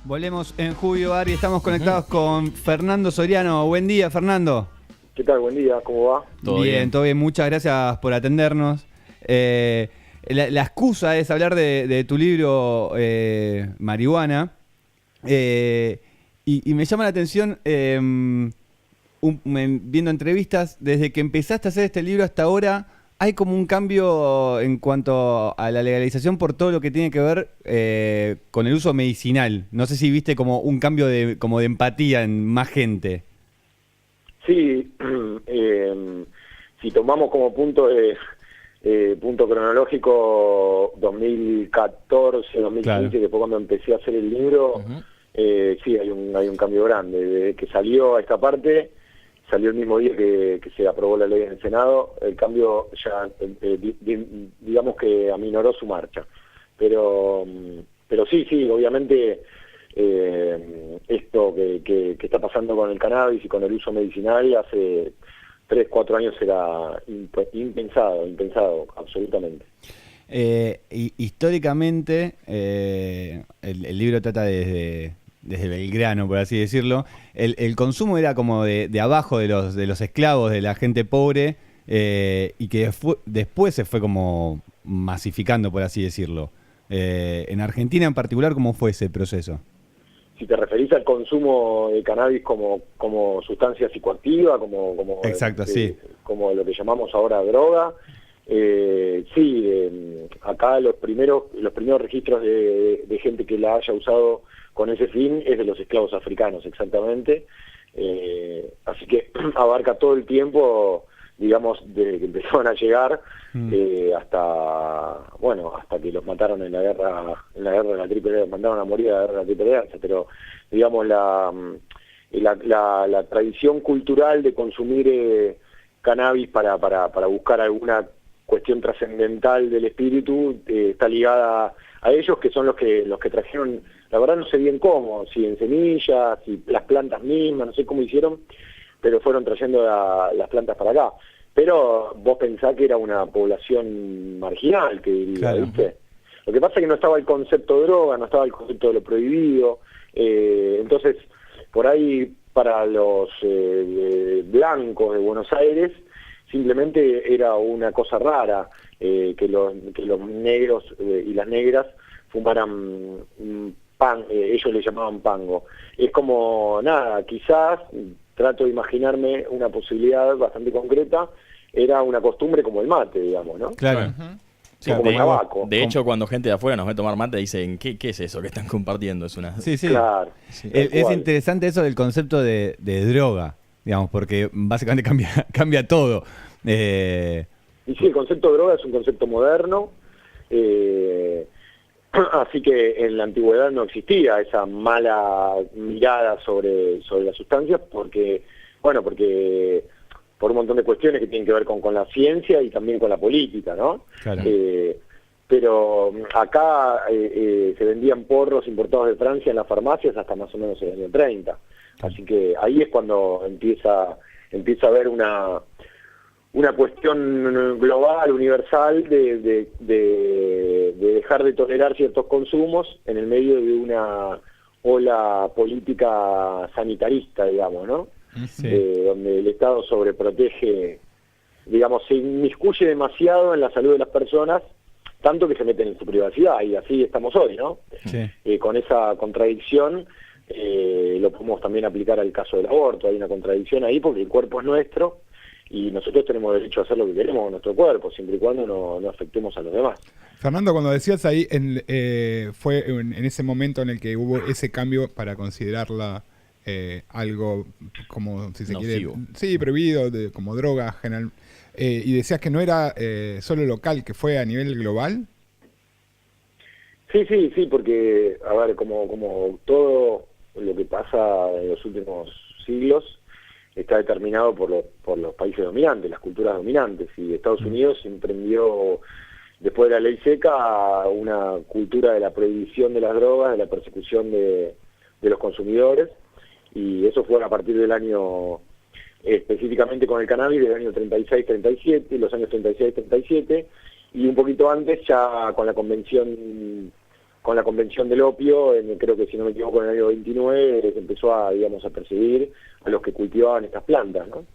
Volvemos en Julio Bar y estamos conectados con Fernando Soriano. Buen día, Fernando. ¿Qué tal? Buen día, ¿cómo va? Todo bien, todo bien. Muchas gracias por atendernos. La excusa es hablar de tu libro Marihuana. Y me llama la atención, viendo entrevistas, desde que empezaste a hacer este libro hasta ahora, hay como un cambio en cuanto a la legalización por todo lo que tiene que ver con el uso medicinal. No sé si viste como un cambio de empatía en más gente. Sí, si tomamos como punto cronológico 2014, 2015, claro, que fue cuando empecé a hacer el libro, sí, hay un cambio grande. Desde que salió a esta parte, salió el mismo día que se aprobó la ley en el Senado, el cambio ya, digamos que aminoró su marcha. Pero sí, obviamente esto que está pasando con el cannabis y con el uso medicinal hace 3, 4 años era impensado, absolutamente. Históricamente, el libro trata desde Belgrano, por así decirlo. El consumo era como de abajo de los esclavos, de la gente pobre, y que después se fue como masificando, por así decirlo. En Argentina en particular, ¿cómo fue ese proceso? Si te referís al consumo de cannabis como sustancia psicoactiva, Exacto, sí, como lo que llamamos ahora droga, sí, acá los primeros registros de gente que la haya usado con ese fin es de los esclavos africanos, exactamente. Así que abarca todo el tiempo, digamos, desde que empezaron a llegar hasta que los mataron en la guerra de la Triple Alianza, mandaron a morir en la guerra de la Triple Alianza. Pero digamos la tradición cultural de consumir cannabis para buscar alguna cuestión trascendental del espíritu está ligada a ellos, que son los que trajeron, la verdad no sé bien cómo, si en semillas, si las plantas mismas, no sé cómo hicieron, pero fueron trayendo las plantas para acá. Pero vos pensás que era una población marginal, que diría, claro, ¿viste? Lo que pasa es que no estaba el concepto de droga, no estaba el concepto de lo prohibido, entonces por ahí para los blancos de Buenos Aires simplemente era una cosa rara que los negros y las negras fumaran pan, ellos le llamaban pango. Es como, nada, quizás, trato de imaginarme una posibilidad bastante concreta, era una costumbre como el mate, digamos, ¿no? Claro. Sí, como el tabaco. De hecho, cuando gente de afuera nos ve tomar mate, dicen, ¿qué es eso que están compartiendo? Es una... Sí. Claro. Sí. Es interesante eso del concepto de droga, digamos, porque básicamente cambia todo. Y sí, el concepto de droga es un concepto moderno, así que en la antigüedad no existía esa mala mirada sobre las sustancias, porque por un montón de cuestiones que tienen que ver con la ciencia y también con la política, ¿no? Claro. Pero acá se vendían porros importados de Francia en las farmacias hasta más o menos el año 30. Así que ahí es cuando empieza a haber una cuestión global, universal, de dejar de tolerar ciertos consumos en el medio de una ola política sanitarista, digamos, ¿no? Sí. Donde el Estado sobreprotege, digamos, se inmiscuye demasiado en la salud de las personas, tanto que se meten en su privacidad, y así estamos hoy, ¿no? Sí. Con esa contradicción lo podemos también aplicar al caso del aborto. Hay una contradicción ahí porque el cuerpo es nuestro y nosotros tenemos derecho a hacer lo que queremos con nuestro cuerpo, siempre y cuando no afectemos a los demás. Fernando, cuando decías ahí, fue en ese momento en el que hubo ese cambio para considerarla algo como, si se nocivo. quiere, sí, prohibido, como droga general, y decías que no era solo local, que fue a nivel global. Sí, porque, a ver, como todo lo que pasa en los últimos siglos, está determinado por los países dominantes, las culturas dominantes, y Estados Unidos emprendió, después de la ley seca, una cultura de la prohibición de las drogas, de la persecución de los consumidores, y eso fue a partir del año, específicamente con el cannabis, del año 36-37, los años 36-37, y un poquito antes ya con la Convención con la convención del opio, creo que si no me equivoco en el año 29, se empezó a, digamos, a perseguir a los que cultivaban estas plantas, ¿no?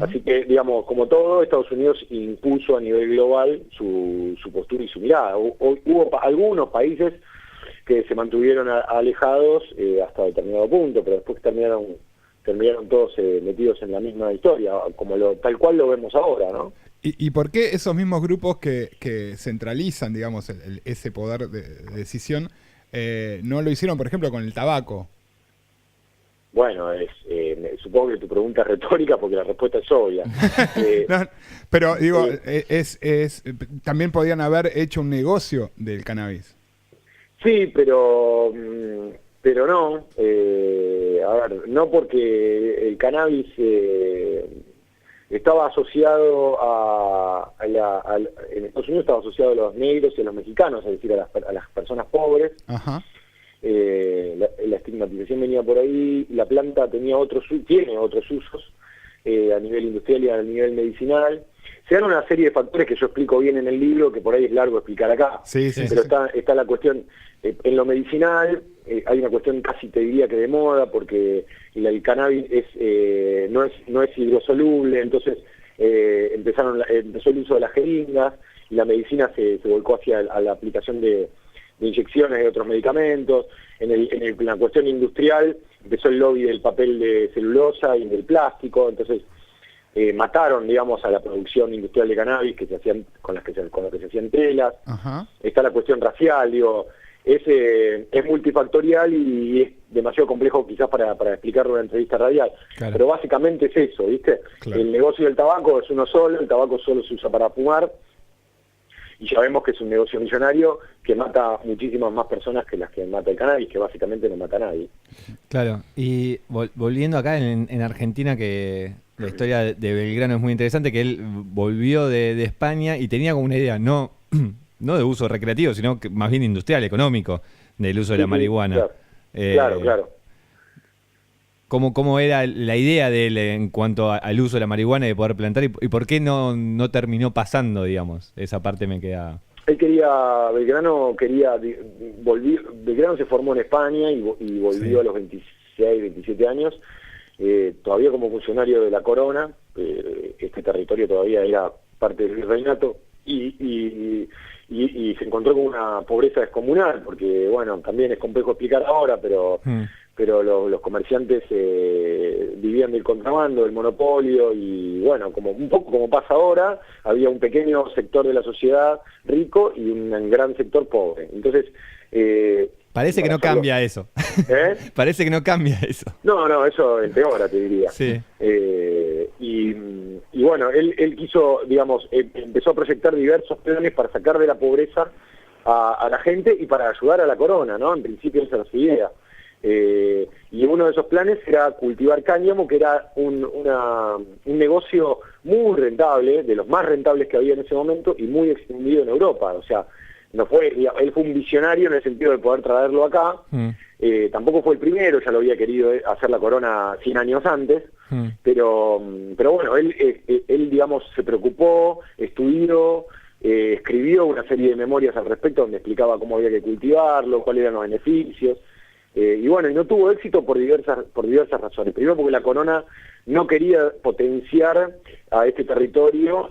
Así que, digamos, como todo, Estados Unidos impuso a nivel global su postura y su mirada. Hubo algunos países que se mantuvieron alejados hasta determinado punto, pero después terminaron todos metidos en la misma historia, tal cual lo vemos ahora, ¿no? ¿Y por qué esos mismos grupos que centralizan, digamos, ese poder de decisión, no lo hicieron, por ejemplo, con el tabaco? Bueno, supongo que tu pregunta es retórica porque la respuesta es obvia. No, pero digo, también podían haber hecho un negocio del cannabis. Sí, pero no. A ver, no, porque el cannabis estaba asociado en Estados Unidos estaba asociado a los negros y a los mexicanos, es decir, a las personas pobres. Ajá. La estigmatización venía por ahí. La planta tiene otros usos a nivel industrial y a nivel medicinal. Se dan una serie de factores que yo explico bien en el libro, que por ahí es largo explicar acá. Sí, pero sí. Está la cuestión, en lo medicinal, hay una cuestión casi te diría que de moda, porque el cannabis no es hidrosoluble, entonces empezó el uso de las jeringas, y la medicina se volcó hacia la aplicación de inyecciones de otros medicamentos. En la cuestión industrial empezó el lobby del papel de celulosa y del plástico, entonces mataron, digamos, a la producción industrial de cannabis que se hacían con lo que se hacían telas. Ajá. Está la cuestión racial, digo, es multifactorial y es demasiado complejo quizás para explicarlo en una entrevista radial. Claro. Pero básicamente es eso, ¿viste? Claro. El negocio del tabaco es uno solo, el tabaco solo se usa para fumar, y ya vemos que es un negocio millonario que mata muchísimas más personas que las que mata el cannabis, que básicamente no mata a nadie. Claro, y volviendo acá en Argentina, que la historia de Belgrano es muy interesante, que él volvió de España y tenía como una idea, no de uso recreativo, sino que más bien industrial, económico, del uso de la marihuana. Claro. ¿Cómo era la idea de él en cuanto al uso de la marihuana y de poder plantar? ¿Y por qué no terminó pasando, digamos? Esa parte me queda... Belgrano se formó en España y volvió a los 26, 27 años, todavía como funcionario de la corona. Este territorio todavía era parte del virreinato y se encontró con una pobreza descomunal, porque, bueno, también es complejo explicar ahora, pero los comerciantes vivían del contrabando, del monopolio, y bueno, un poco como pasa ahora, había un pequeño sector de la sociedad rico y un gran sector pobre. Entonces... parece que no cambia eso. Parece que no cambia eso. No, eso empeora, te diría. Sí. Y bueno, él quiso, digamos, empezó a proyectar diversos planes para sacar de la pobreza a la gente y para ayudar a la corona, ¿no? En principio esa era su idea. Y uno de esos planes era cultivar cáñamo, que era un negocio muy rentable, de los más rentables que había en ese momento y muy extendido en Europa. O sea, él fue un visionario en el sentido de poder traerlo acá. Tampoco fue el primero, ya lo había querido hacer la corona 100 años antes, pero bueno, él digamos se preocupó, estudió, escribió una serie de memorias al respecto donde explicaba cómo había que cultivarlo, cuáles eran los beneficios. Y bueno, y no tuvo éxito por diversas razones. Primero porque la corona no quería potenciar a este territorio,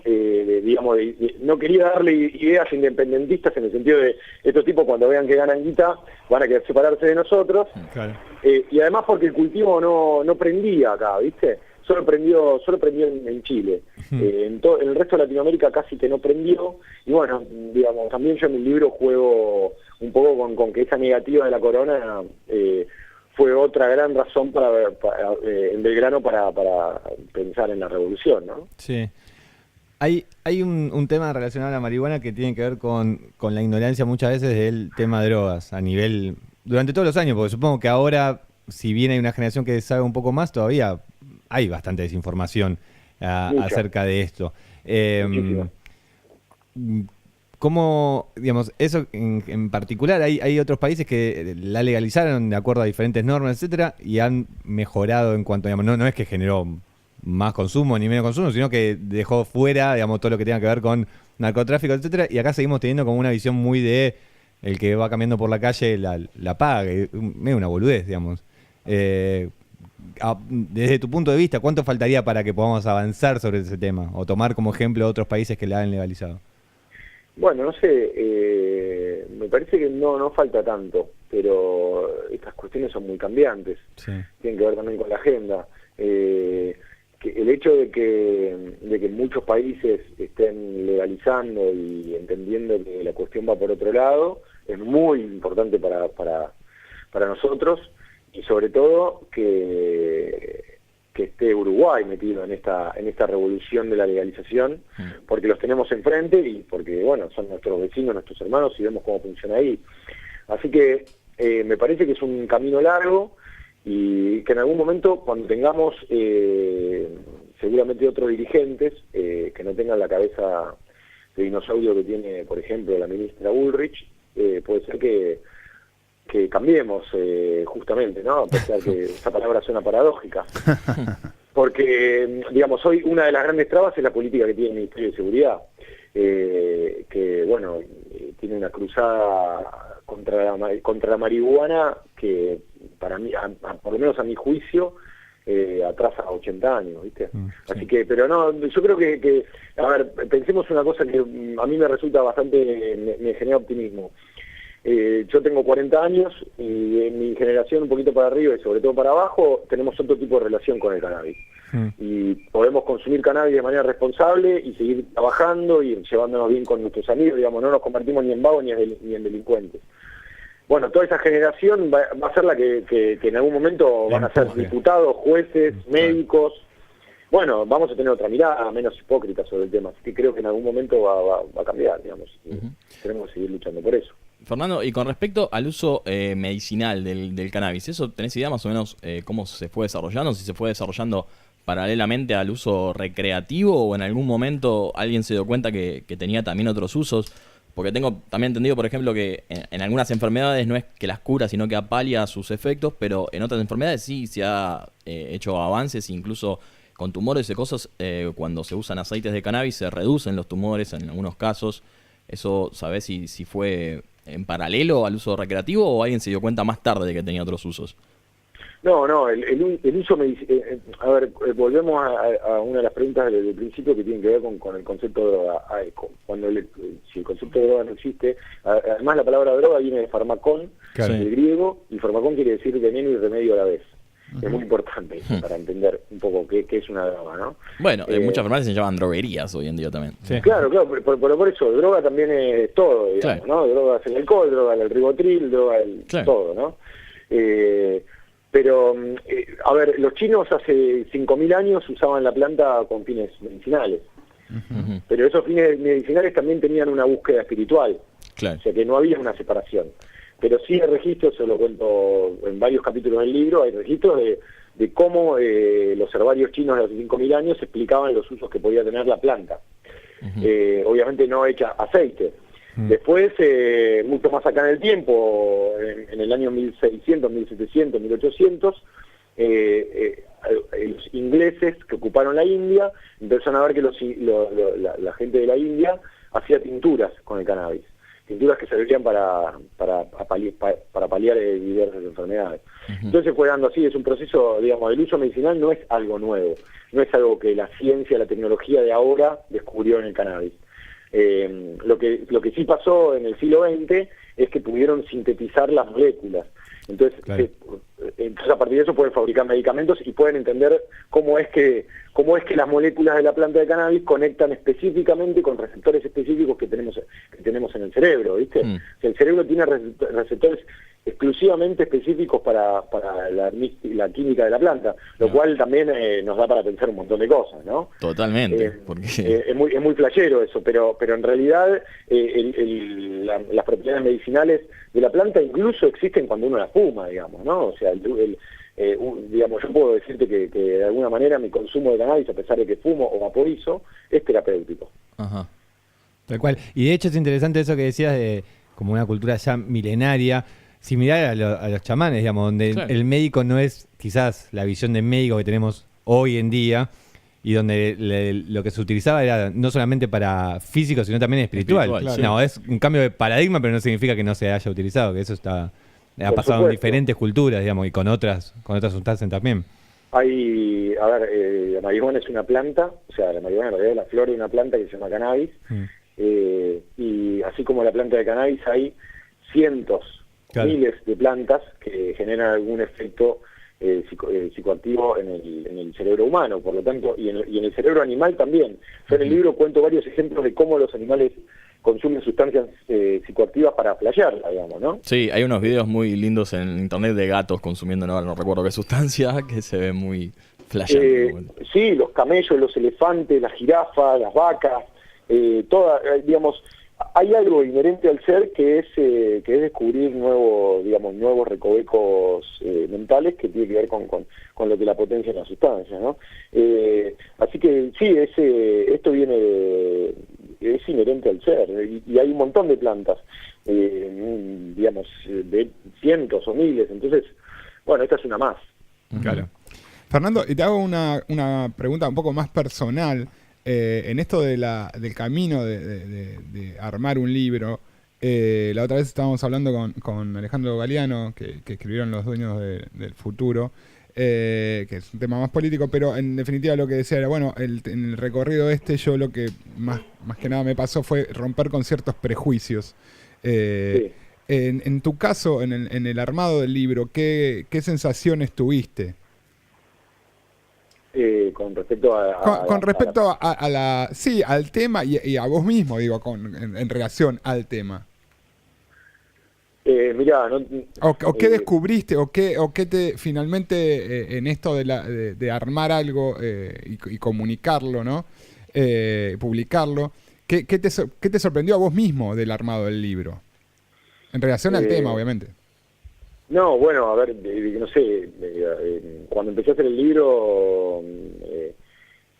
no quería darle ideas independentistas en el sentido de estos tipos cuando vean que ganan guita van a querer separarse de nosotros. Claro. Y además porque el cultivo no prendía acá, ¿viste? Solo prendió en Chile. En el resto de Latinoamérica casi que no prendió. Y bueno, digamos, también yo en mi libro juego un poco con que esa negativa de la corona fue otra gran razón en Belgrano para pensar en la revolución, ¿no? Sí. Hay un tema relacionado a la marihuana que tiene que ver con la ignorancia muchas veces del tema de drogas durante todos los años, porque supongo que ahora, si bien hay una generación que sabe un poco más, todavía hay bastante desinformación acerca de esto. ¿Cómo, digamos, eso en particular, hay otros países que la legalizaron de acuerdo a diferentes normas, etcétera, y han mejorado en cuanto, digamos, no es que generó más consumo ni menos consumo, sino que dejó fuera, digamos, todo lo que tenga que ver con narcotráfico, etcétera, y acá seguimos teniendo como una visión muy de el que va caminando por la calle la paga, es una boludez, digamos. Desde tu punto de vista, ¿cuánto faltaría para que podamos avanzar sobre ese tema? O tomar como ejemplo otros países que la han legalizado. Bueno, no sé, me parece que no falta tanto, pero estas cuestiones son muy cambiantes, Sí. tienen que ver también con la agenda. Que el hecho de que muchos países estén legalizando y entendiendo que la cuestión va por otro lado, es muy importante para nosotros, y sobre todo que esté Uruguay metido en esta revolución de la legalización, porque los tenemos enfrente y porque, bueno, son nuestros vecinos, nuestros hermanos, y vemos cómo funciona ahí. Así que me parece que es un camino largo y que en algún momento, cuando tengamos seguramente otros dirigentes que no tengan la cabeza de dinosaurio que tiene, por ejemplo, la ministra Bullrich, puede ser que cambiemos justamente, ¿no? A pesar que esa palabra suena paradójica. Porque, digamos, hoy una de las grandes trabas es la política que tiene el Ministerio de Seguridad, que, bueno, tiene una cruzada contra la marihuana que, para mí, por lo menos a mi juicio, atrasa 80 años, ¿viste? Sí. Así que, pero no, yo creo que, a ver, pensemos una cosa que a mí me resulta bastante, me genera optimismo. Yo tengo 40 años y en mi generación un poquito para arriba y sobre todo para abajo tenemos otro tipo de relación con el cannabis. Y podemos consumir cannabis de manera responsable y seguir trabajando y llevándonos bien con nuestros amigos, digamos, no nos convertimos ni en vagos ni en delincuentes. Bueno, toda esa generación va a ser la que en algún momento van a ser diputados, jueces, médicos. Bueno, vamos a tener otra mirada menos hipócrita sobre el tema, así que creo que en algún momento va a cambiar, digamos, y tenemos que seguir luchando por eso. Fernando, y con respecto al uso medicinal del cannabis, ¿eso tenés idea más o menos cómo se fue desarrollando? Si se fue desarrollando paralelamente al uso recreativo o en algún momento alguien se dio cuenta que tenía también otros usos. Porque tengo también entendido, por ejemplo, que en algunas enfermedades no es que las cura, sino que apalia sus efectos, pero en otras enfermedades sí se ha hecho avances, incluso con tumores y cosas, cuando se usan aceites de cannabis se reducen los tumores en algunos casos. ¿Eso sabés si fue en paralelo al uso recreativo o alguien se dio cuenta más tarde de que tenía otros usos? No, el uso a ver, volvemos a una de las preguntas del principio que tiene que ver con el concepto de droga. Si el concepto de droga no existe, además la palabra droga viene de farmacón, Claro. del griego, y farmacón quiere decir veneno y remedio a la vez. Es muy importante para entender un poco qué es una droga, ¿no? Bueno, muchas farmacias se llaman droguerías hoy en día también. Sí. Claro, por eso, droga también es todo, digamos, Claro. ¿no? Droga es el alcohol, droga el ribotril, droga Claro. todo, ¿no? Pero, a ver, los chinos hace 5.000 años usaban la planta con fines medicinales, pero esos fines medicinales también tenían una búsqueda espiritual, Claro. o sea que no había una separación. Pero sí hay registros, se lo cuento en varios capítulos del libro, hay registros de cómo los herbarios chinos de hace 5.000 años explicaban los usos que podía tener la planta. Obviamente no hecha aceite. Después, mucho más acá en el tiempo, en el año 1600, 1700, 1800, los ingleses que ocuparon la India empezaron a ver que la gente de la India hacía tinturas con el cannabis. Tinturas que servían para paliar diversas enfermedades. Entonces fue dando así, es un proceso, digamos, el uso medicinal no es algo nuevo, no es algo que la ciencia, la tecnología de ahora descubrió en el cannabis. Lo que sí pasó en el siglo XX es que pudieron sintetizar las moléculas. Entonces, Claro. entonces a partir de eso pueden fabricar medicamentos y pueden entender cómo es que las moléculas de la planta de cannabis conectan específicamente con receptores específicos que tenemos en el cerebro, ¿viste? O sea, el cerebro tiene receptores exclusivamente específicos para la química de la planta, lo cual también nos da para pensar un montón de cosas, ¿no? Totalmente. Porque... es muy flashero eso, pero en realidad las propiedades medicinales de la planta incluso existen cuando uno la fuma, digamos, ¿no? O sea, digamos, yo puedo decirte que de alguna manera mi consumo de cannabis, a pesar de que fumo o vaporizo, es terapéutico. Ajá. Tal cual. Y de hecho es interesante eso que decías de como una cultura ya milenaria, similar a los chamanes, digamos, donde Claro. el médico no es quizás la visión de médico que tenemos hoy en día, y donde lo que se utilizaba era no solamente para físico, sino también espiritual. Espiritual, No, es un cambio de paradigma, pero no significa que no se haya utilizado, que eso ha Por pasado en supuesto. diferentes culturas, digamos, y con otras sustancias también. Hay, a ver, la marihuana es una planta, o sea, la marihuana en realidad es la flor de una planta que se llama cannabis, y así como la planta de cannabis hay cientos, Claro. miles de plantas que generan algún efecto psicoactivo en el cerebro humano, por lo tanto, y en el cerebro animal también. Yo en el libro cuento varios ejemplos de cómo los animales consumen sustancias psicoactivas para flashearla, digamos, ¿no? Sí, hay unos videos muy lindos en internet de gatos consumiendo, no recuerdo qué sustancia, que se ve muy flasheando. Sí, los camellos, los elefantes, las jirafas, las vacas, digamos, hay algo inherente al ser que es descubrir nuevos recovecos mentales que tiene que ver con lo que la potencia de la sustancia, ¿no? Así que sí, esto es inherente al ser, y hay un montón de plantas, digamos, de cientos o miles, entonces, bueno, esta es una más. Claro. Fernando, y te hago una pregunta un poco más personal. En esto del camino de armar un libro, la otra vez estábamos hablando con Alejandro Galeano, que escribieron Los Dueños del Futuro, que es un tema más político, pero en definitiva lo que decía era, bueno, en el recorrido yo lo que más que nada me pasó fue romper con ciertos prejuicios. Sí. En tu caso, en el armado del libro, ¿qué sensaciones tuviste? Con respecto Con respecto al tema y a vos mismo, digo, en relación al tema. Mirá, ¿O qué descubriste? ¿O qué te finalmente en esto de armar algo y comunicarlo, ¿no? Publicarlo, ¿qué te sorprendió a vos mismo del armado del libro? En relación al tema, obviamente. No, bueno, a ver, no sé, cuando empecé a hacer el libro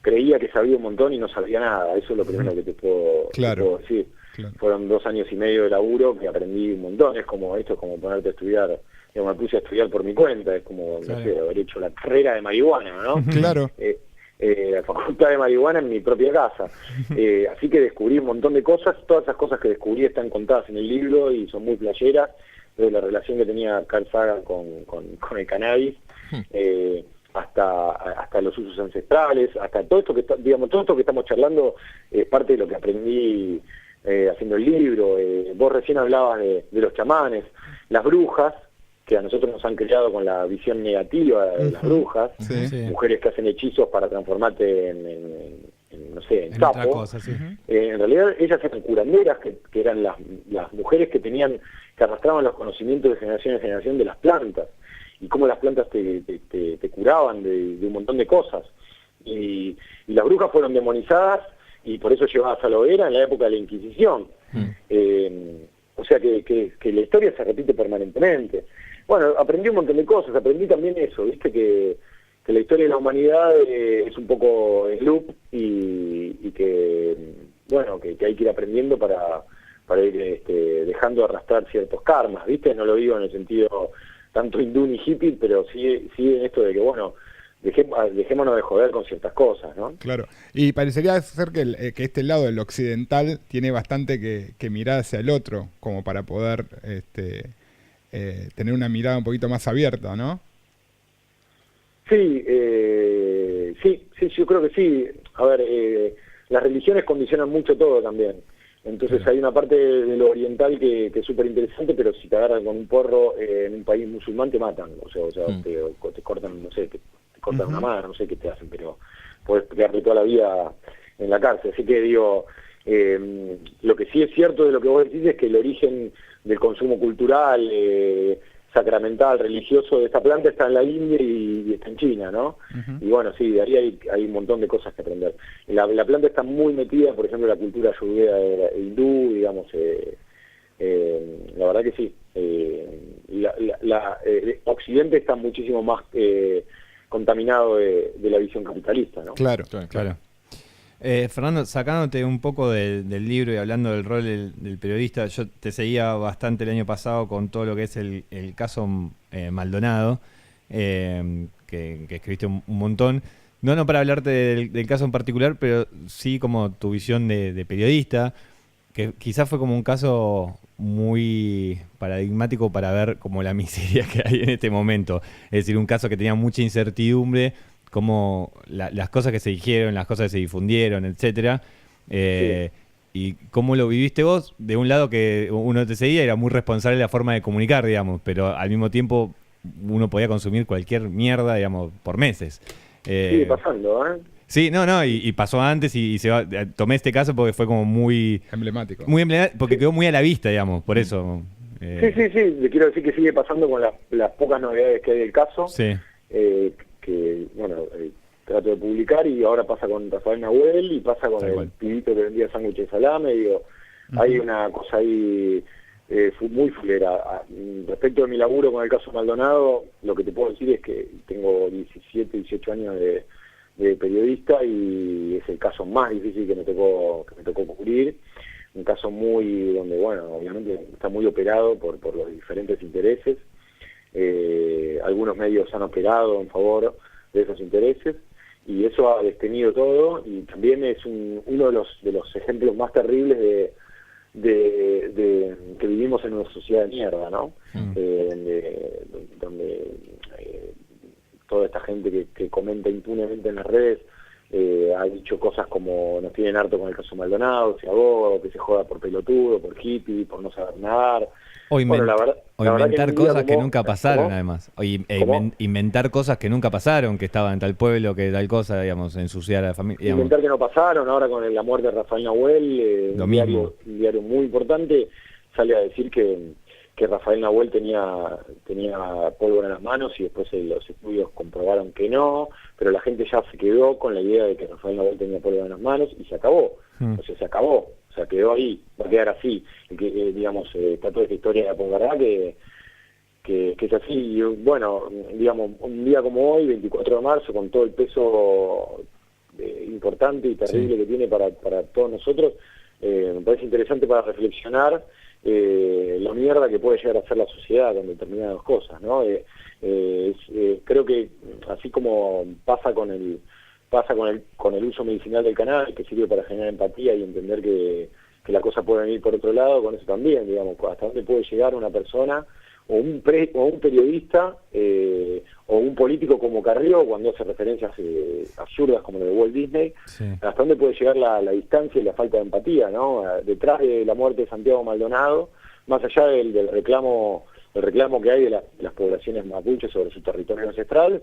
creía que sabía un montón y no sabía nada, eso es lo primero que te puedo decir. Claro. Fueron 2 años y medio de laburo que aprendí un montón, es como ponerte a estudiar, yo me puse a estudiar por mi cuenta, es como, no sé, haber hecho la carrera de marihuana, ¿no? Claro. La facultad de marihuana en mi propia casa, así que descubrí un montón de cosas, todas esas cosas que descubrí están contadas en el libro y son muy playeras, de la relación que tenía Carl Sagan con el cannabis, hasta los usos ancestrales, hasta todo esto que todo esto que estamos charlando es parte de lo que aprendí haciendo el libro. Vos recién hablabas de los chamanes, las brujas, que a nosotros nos han creado con la visión negativa de las brujas, mujeres que hacen hechizos para transformarte en sapo. Cosa, sí. En realidad ellas eran curanderas, que eran las mujeres que arrastraban los conocimientos de generación en generación de las plantas, y cómo las plantas te curaban de un montón de cosas. Y las brujas fueron demonizadas y por eso llevadas a la hoguera en la época de la Inquisición. O sea que la historia se repite permanentemente. Bueno, aprendí un montón de cosas, aprendí también eso, viste que la historia de la humanidad es un poco en loop y que, bueno, que hay que ir aprendiendo para ir dejando de arrastrar ciertos karmas, viste, no lo digo en el sentido tanto hindú ni hippie, pero sí en esto de que, bueno, dejémonos de joder con ciertas cosas, ¿no? Claro, y parecería ser que este lado, el occidental, tiene bastante que mirar hacia el otro, como para poder tener una mirada un poquito más abierta, ¿no? Sí, yo creo que sí. A ver, las religiones condicionan mucho todo también. Entonces hay una parte de lo oriental que es súper interesante, pero si te agarran con un porro en un país musulmán te matan. O sea te cortan, no sé, te cortan una mano, no sé qué te hacen, pero puedes quedarte toda la vida en la cárcel. Así que digo, lo que sí es cierto de lo que vos decís es que el origen del consumo cultural, sacramental, religioso de esta planta está en la India y está en China, ¿no? Y bueno, sí, de ahí hay un montón de cosas que aprender. La planta está muy metida, por ejemplo, en la cultura ayurveda e hindú, digamos, la verdad que sí. Occidente está muchísimo más contaminado de la visión capitalista, ¿no? Claro. Fernando, sacándote un poco del libro y hablando del rol del periodista, yo te seguía bastante el año pasado con todo lo que es el caso Maldonado, que escribiste un montón. No para hablarte del caso en particular, pero sí como tu visión de periodista, que quizás fue como un caso muy paradigmático para ver como la miseria que hay en este momento. Es decir, un caso que tenía mucha incertidumbre, como las cosas que se dijeron, las cosas que se difundieron, etcétera. Sí. Y cómo lo viviste vos, de un lado que uno te seguía, era muy responsable de la forma de comunicar, digamos, pero al mismo tiempo uno podía consumir cualquier mierda, digamos, por meses. Sigue pasando, ¿eh? Sí, y pasó antes y tomé este caso porque fue como Emblemático. muy emblemático, porque quedó muy a la vista, digamos, por eso. Sí, le quiero decir que sigue pasando con las pocas novedades que hay del caso, Sí, que, bueno, trato de publicar, y ahora pasa con Rafael Nahuel y pasa con Tal el cual. pibito que vendía sándwiches de salame, digo, hay una cosa ahí muy fulera. Respecto de mi laburo con el caso Maldonado, lo que te puedo decir es que tengo 17, 18 años de periodista, y es el caso más difícil que me tocó cubrir, un caso donde, bueno, obviamente está muy operado por los diferentes intereses. Algunos medios han operado en favor de esos intereses, y eso ha destenido todo, y también es uno de los ejemplos más terribles que vivimos en una sociedad de mierda, ¿no? Donde toda esta gente que comenta impunemente en las redes ha dicho cosas como: nos tienen harto con el caso Maldonado, se aboga, que se joda por pelotudo, por hippie, por no saber nadar. O, Bueno, la verdad inventar un día cosas que como- nunca pasaron, ¿Cómo? además. ¿Cómo? Inventar cosas que nunca pasaron, que estaban en tal pueblo, que tal cosa, digamos, ensuciar a la familia. Digamos. Inventar que no pasaron. Ahora con la muerte de Rafael Nahuel, Lo un mismo. diario muy importante sale a decir que Rafael Nahuel tenía pólvora en las manos, y después los estudios comprobaron que no, pero la gente ya se quedó con la idea de que Rafael Nahuel tenía pólvora en las manos, y se acabó. O sea, se acabó. O sea, quedó ahí, va a quedar así. Digamos, está toda esta historia de la posverdad que es así. Y, bueno, digamos, un día como hoy, 24 de marzo, con todo el peso importante y terrible que tiene para todos nosotros, me parece interesante para reflexionar la mierda que puede llegar a ser la sociedad con determinadas cosas, ¿no? Creo que así como pasa con el uso medicinal del cannabis, que sirve para generar empatía y entender que la cosa puede venir por otro lado, con eso también, digamos, hasta dónde puede llegar una persona o un periodista o un político como Carrió, cuando hace referencias absurdas como lo de Walt Disney, Sí. hasta dónde puede llegar la distancia y la falta de empatía, ¿no? Detrás de la muerte de Santiago Maldonado, más allá del reclamo que hay de las poblaciones mapuches sobre su territorio ancestral,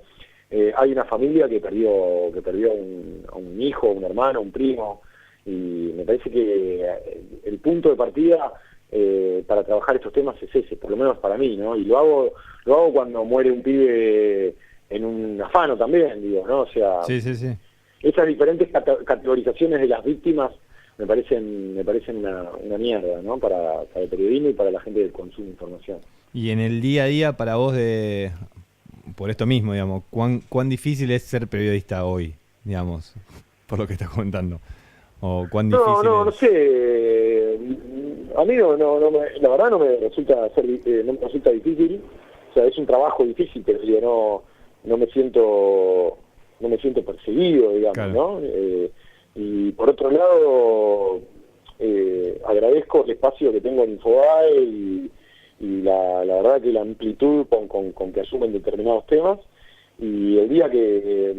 hay una familia que perdió a un hijo, un hermano, un primo, y me parece que el punto de partida para trabajar estos temas es ese, por lo menos para mí, ¿no? Y lo hago cuando muere un pibe en un afano también, digo, ¿no? O sea, Sí. esas diferentes categorizaciones de las víctimas me parecen una mierda, ¿no? Para el periodismo y para la gente que consume información. Y en el día a día, para vos, por esto mismo, digamos, ¿cuán difícil es ser periodista hoy, digamos, por lo que estás contando? ¿O cuán difícil No sé. A mí la verdad no me resulta difícil. O sea, es un trabajo difícil, pero yo no me siento perseguido, digamos, Claro. ¿no? Y por otro lado, agradezco el espacio que tengo en Infobae y la verdad que la amplitud con que asumen determinados temas. Y el día que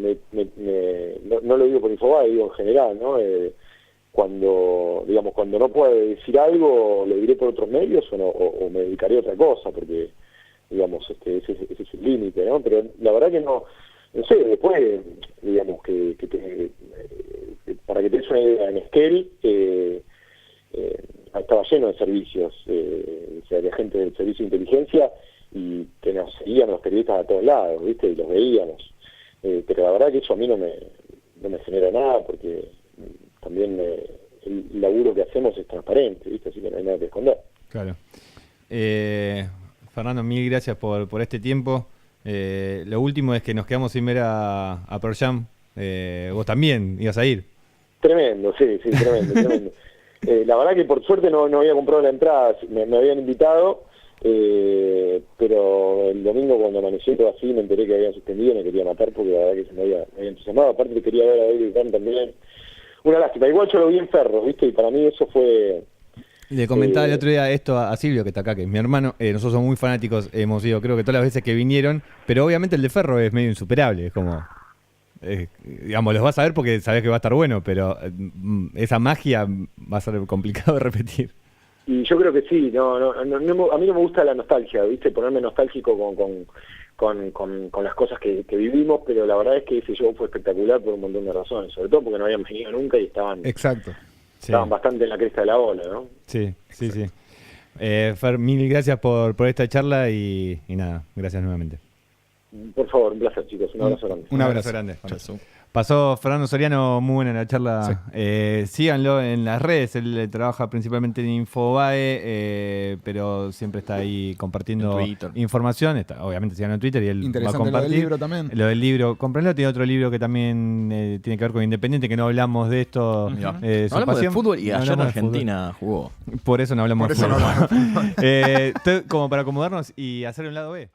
no lo digo por Infobae, digo en general, ¿no? Cuando no pueda decir algo, lo diré por otros medios o me dedicaré a otra cosa, porque, digamos, ese es el límite, ¿no? Pero la verdad que no sé, después, digamos, para que te des una idea, en Esquel estaba lleno de servicios, o sea, de gente del servicio de inteligencia, y que nos seguían los periodistas a todos lados, ¿viste? Y los veíamos. Pero la verdad que eso a mí no me genera nada, porque también el laburo que hacemos es transparente, ¿viste? Así que no hay nada que esconder. Claro. Fernando, mil gracias por este tiempo. Lo último es que nos quedamos sin ver a Pearl Jam. Vos también ibas a ir. Tremendo, sí, tremendo. La verdad que por suerte no había comprado la entrada, me habían invitado, Pero el domingo cuando amaneció todo así, me enteré que habían suspendido, me quería matar porque la verdad que se me había entusiasmado. Aparte le quería ver a David Kahn también. Una lástima. Igual yo lo vi en Ferro, ¿viste? Y para mí eso fue... Le comentaba el otro día esto a Silvio, que está acá, que es mi hermano. Nosotros somos muy fanáticos, hemos ido creo que todas las veces que vinieron, pero obviamente el de Ferro es medio insuperable, es como... digamos, los vas a ver porque sabés que va a estar bueno, pero esa magia va a ser complicado de repetir. Y yo creo que sí, a mí no me gusta la nostalgia, ¿viste? Ponerme nostálgico con las cosas que vivimos, pero la verdad es que ese show fue espectacular por un montón de razones, sobre todo porque no habían venido nunca y estaban bastante en la cresta de la ola, ¿no? Sí. Fer, mil gracias por esta charla y nada, gracias nuevamente. Por favor, un placer, chicos, un abrazo grande. Un abrazo grande. Pasó Fernando Soriano, muy buena la charla. Sí. Síganlo en las redes, él trabaja principalmente en Infobae, pero siempre está ahí compartiendo información. Obviamente síganlo en Twitter y él va a compartir. Lo del libro también. Lo del libro, cómprenlo. Tiene otro libro que también tiene que ver con Independiente, que no hablamos de esto. Hablamos de fútbol y ayer Argentina jugó. Por eso no hablamos de fútbol. Como para acomodarnos y hacer un lado B.